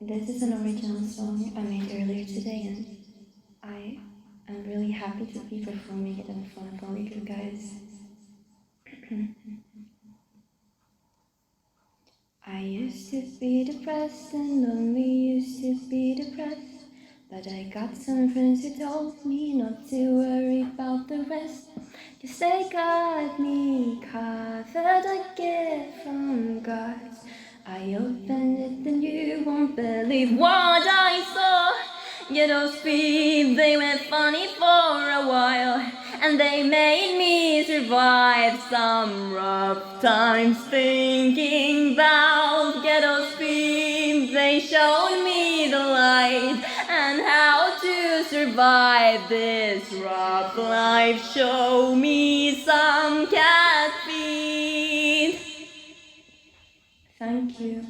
This is an original song I made earlier today, and I am really happy to be performing it in front of all you guys. I used to be depressed and lonely, used to be depressed, but I got some friends who told me not to worry about the rest, 'cause they got me covered, a gift from God. I opened it and you won't believe what I saw. Yeah, those feet, they went funny for a while, and they made me survive some rough times. Thinking about ghetto speed, they showed me the light and how to survive this rough life. Show me some cat feet. Thank you.